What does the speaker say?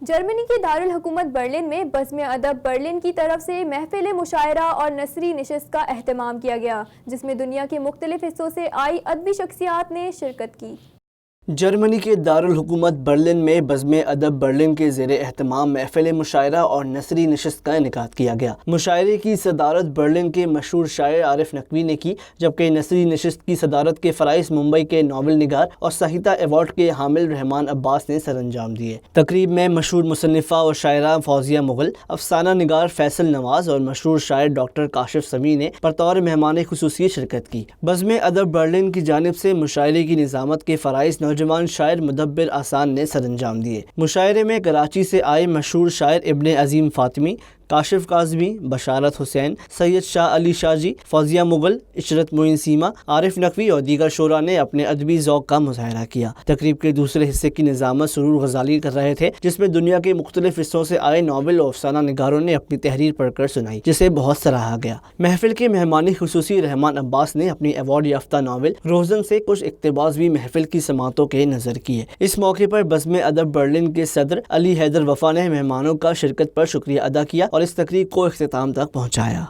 جرمنی کے دارالحکومت برلن میں بزم ادب برلن کی طرف سے محفل مشاعرہ اور نثری نشست کا اہتمام کیا گیا، جس میں دنیا کے مختلف حصوں سے آئی ادبی شخصیات نے شرکت کی۔ جرمنی کے دارالحکومت برلن میں بزم ادب برلن کے زیر اہتمام محفل مشاعرہ اور نثری نشست کا انعقاد کیا گیا۔ مشاعرے کی صدارت برلن کے مشہور شاعر عارف نقوی نے کی، جبکہ نثری نشست کی صدارت کے فرائض ممبئی کے ناول نگار اور ساہتیہ ایوارڈ کے حامل رحمان عباس نے سر انجام دیے۔ تقریب میں مشہور مصنفہ و شاعرہ فوزیہ مغل، افسانہ نگار فیصل نواز اور مشہور شاعر ڈاکٹر کاشف سمیع نے بطور مہمان خصوصی شرکت کی۔ بزم ادب برلن کی جانب سے مشاعرے کی نظامت کے فرائض نوجوان شاعر مدبر احسان نے سر انجام دیے۔ مشاعرے میں کراچی سے آئے مشہور شاعر ابن عظیم فاطمی، کاشف کاظمی، بشارت حسین، سید شاہ علی شاہ جی، فوزیہ مغل، عشرت معین سیما، عارف نقوی اور دیگر شعراء نے اپنے ادبی ذوق کا مظاہرہ کیا۔ تقریب کے دوسرے حصے کی نظامت سرور غزالی کر رہے تھے، جس میں دنیا کے مختلف حصوں سے آئے ناول اور افسانہ نگاروں نے اپنی تحریر پڑھ کر سنائی، جسے بہت سراہا گیا۔ محفل کے مہمان خصوصی رحمان عباس نے اپنی ایوارڈ یافتہ ناول روزن سے کچھ اقتباس بھی محفل کی سماعتوں کے نظر کیے۔ اس موقع پر بزم ادب برلن کے صدر علی حیدر وفا نے مہمانوں کا شرکت پر شکریہ ادا کیا اور اس تقریب کو اختتام تک پہنچایا۔